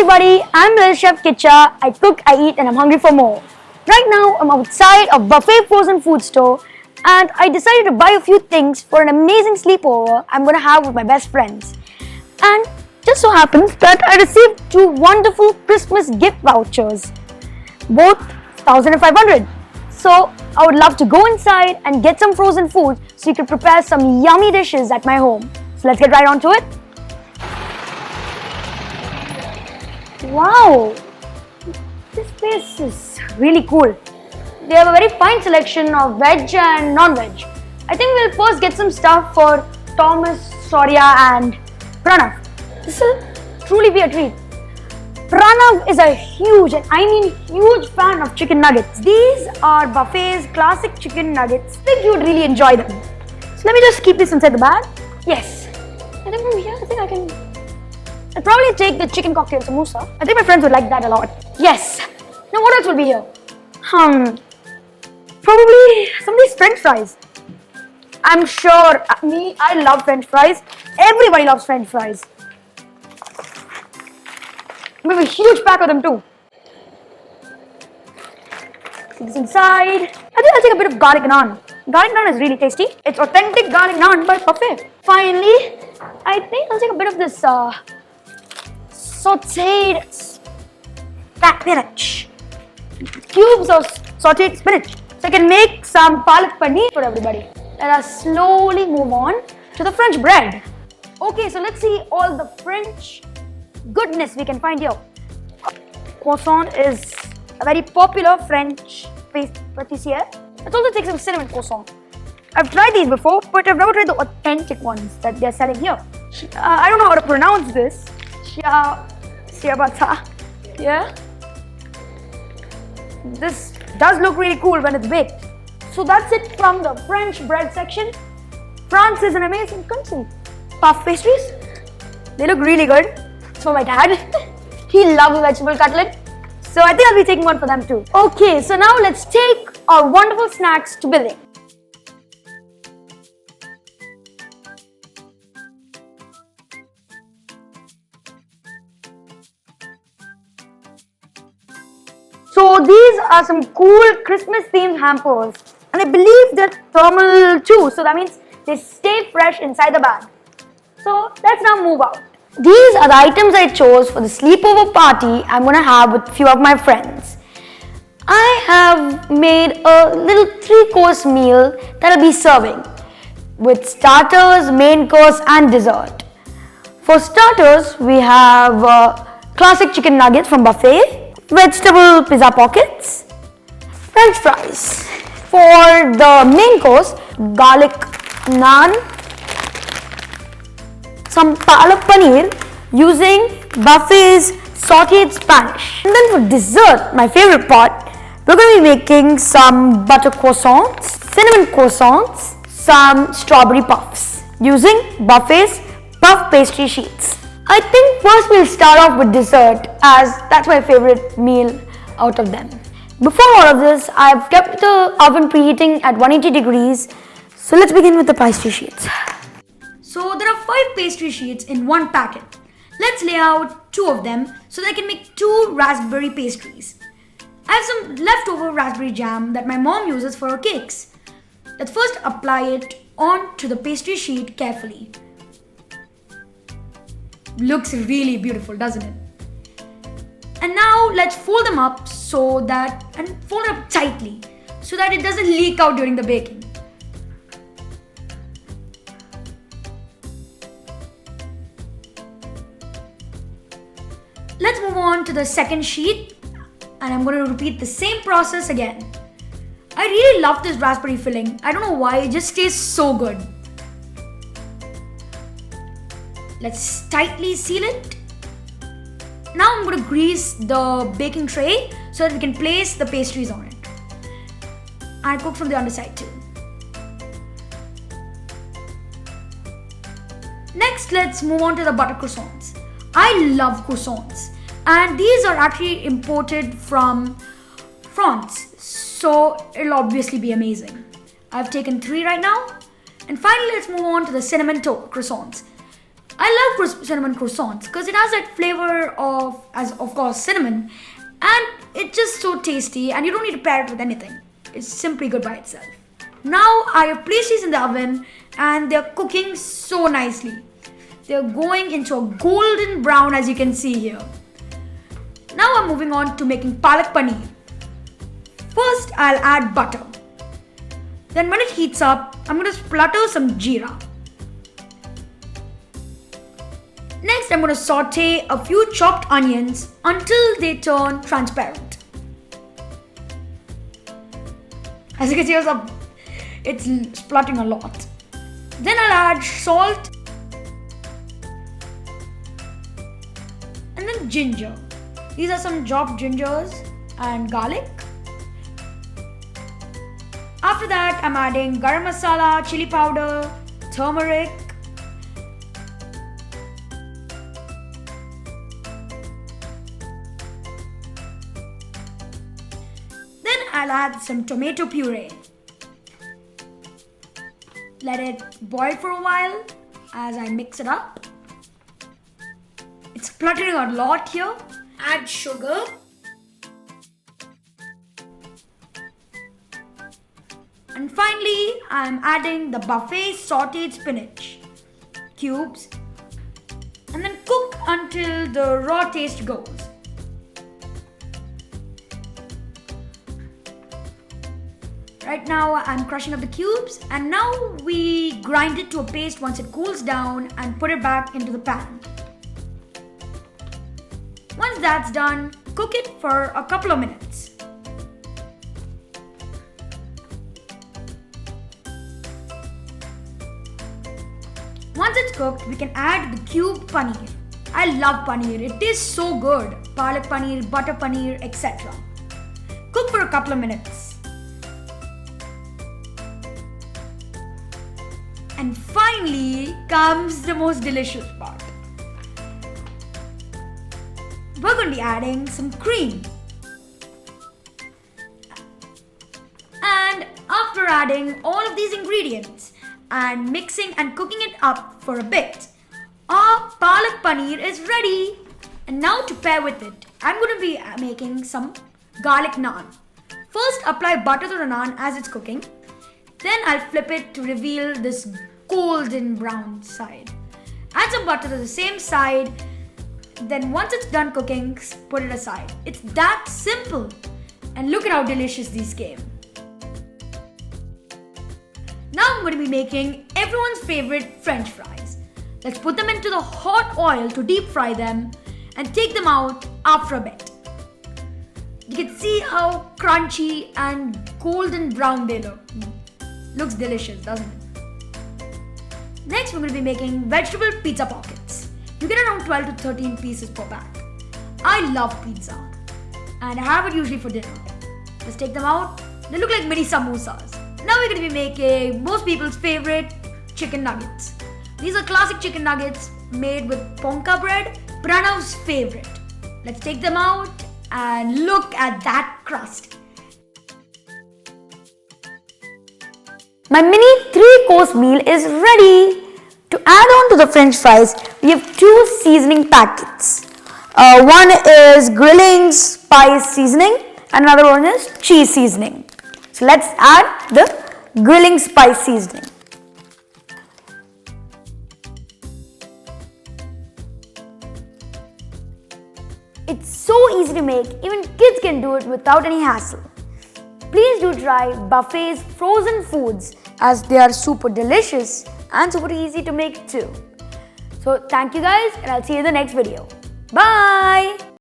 everybody, I'm Little Chef Kitcha. I cook, I eat, and I'm hungry for more. Right now, I'm outside a Buffet frozen food store and I decided to buy a few things for an amazing sleepover I'm going to have with my best friends. And just so happens that I received two wonderful Christmas gift vouchers, both 1,500. So I would love to go inside and get some frozen food so you can prepare some yummy dishes at my home. So let's get right on to it. Wow, this place is really cool. They have a very fine selection of veg and non-veg. I think we'll first get some stuff for Thomas, Soria and Pranav. This will truly be a treat. Pranav is a huge, and I mean huge fan of chicken nuggets. These are Buffet's classic chicken nuggets. I think you would really enjoy them. So let me just keep this inside the bag. Yes. I think from here, I can... I'll probably take the chicken cocktail samosa. I think my friends would like that a lot. Yes. Now what else will be here? Probably some of these French fries. I'm sure I love French fries. Everybody loves French fries. We have a huge pack of them too. See this inside. I think I'll take a bit of garlic naan. Garlic naan is really tasty. It's authentic garlic naan by Buffet. Finally, I think I'll take a bit of this sauteed spinach. Cubes of sauteed spinach. So I can make some Palak Paneer for everybody. Let us slowly move on to the French bread. Okay, so let's see all the French goodness we can find here. Croissant is a very popular French pâtissier. Let's also take some cinnamon croissant. I've tried these before, but I've never tried the authentic ones that they're selling here. I don't know how to pronounce this. Ciabatta. Yeah. This does look really cool when it's baked. So that's it from the French bread section. France is an amazing country. Puff pastries. They look really good. It's for my dad. He loves vegetable cutlet. So I think I'll be taking one for them too. Okay, so now let's take our wonderful snacks to building. So these are some cool Christmas themed hampers, and I believe they're thermal too, so that means they stay fresh inside the bag. So let's now move out. These are the items I chose for the sleepover party I'm going to have with a few of my friends. I have made a little 3-course meal that I'll be serving with starters, main course and dessert. For starters, we have classic chicken nuggets from Buffet, vegetable pizza pockets, French fries. For the main course, garlic naan, some Palak Paneer using Buffet's sauteed Spanish. And then for dessert, my favorite part, we're going to be making some butter croissants, cinnamon croissants, some strawberry puffs using Buffet's puff pastry sheets. I think first we'll start off with dessert as that's my favorite meal out of them. Before all of this, I've kept the oven preheating at 180 degrees. So let's begin with the pastry sheets. So there are 5 pastry sheets in one packet. Let's lay out 2 of them so that I can make 2 raspberry pastries. I have some leftover raspberry jam that my mom uses for her cakes. Let's first apply it onto the pastry sheet carefully. Looks really beautiful, doesn't it? And now let's fold them up fold it up tightly so that it doesn't leak out during the baking. Let's move on to the second sheet, and I'm going to repeat the same process again. I really love this raspberry filling. I don't know why, it just tastes so good. Let's tightly seal it. Now I'm going to grease the baking tray so that we can place the pastries on it. I cook from the underside too. Next, let's move on to the butter croissants. I love croissants, and these are actually imported from France, so it'll obviously be amazing. I've taken 3 right now. And finally, let's move on to the cinnamon croissants. I love cinnamon croissants because it has that flavor of as of course cinnamon, and it's just so tasty and you don't need to pair it with anything. It's simply good by itself. Now I have placed these in the oven and they're cooking so nicely. They're going into a golden brown as you can see here. Now I'm moving on to making Palak Paneer. First I'll add butter. Then when it heats up, I'm going to splutter some jeera. Next I'm going to saute a few chopped onions until they turn transparent. As you can see, it's spluttering a lot. Then I'll add salt and then ginger. These are some chopped gingers and garlic. After that, I'm adding garam masala, chili powder, turmeric, then I'll add some tomato puree. Let it boil for a while as I mix it up. It's spluttering a lot here. Add sugar. And finally, I'm adding the buffet sauteed spinach cubes and then cook until the raw taste goes. Right now, I'm crushing up the cubes and now we grind it to a paste once it cools down and put it back into the pan. Once that's done, cook it for a couple of minutes. Once it's cooked, we can add the cubed paneer. I love paneer, it tastes so good. Palak paneer, butter paneer, etc. Cook for a couple of minutes. And finally comes the most delicious part. We're going to be adding some cream. And after adding all of these ingredients and mixing and cooking it up for a bit, our Palak Paneer is ready. And now to pair with it, I'm going to be making some garlic naan. First apply butter to the naan as it's cooking. Then I'll flip it to reveal this golden brown side. Add some butter to the same side. Then once it's done cooking, put it aside. It's that simple. And look at how delicious these came. Now I'm going to be making everyone's favorite French fries. Let's put them into the hot oil to deep fry them and take them out after a bit. You can see how crunchy and golden brown they look. Looks delicious, doesn't it? Next, we're going to be making vegetable pizza pockets. You get around 12 to 13 pieces per pack. I love pizza and I have it usually for dinner. Let's take them out. They look like mini samosas. Now we're going to be making most people's favorite chicken nuggets. These are classic chicken nuggets made with ponka bread, Pranav's favorite. Let's take them out and look at that crust. My mini 3-course meal is ready. To add on to the French fries, we have 2 seasoning packets. One is grilling spice seasoning and another one is cheese seasoning. So let's add the grilling spice seasoning. It's so easy to make, even kids can do it without any hassle. Please do try Buffet's frozen foods as they are super delicious and super easy to make too. So thank you guys and I'll see you in the next video. Bye!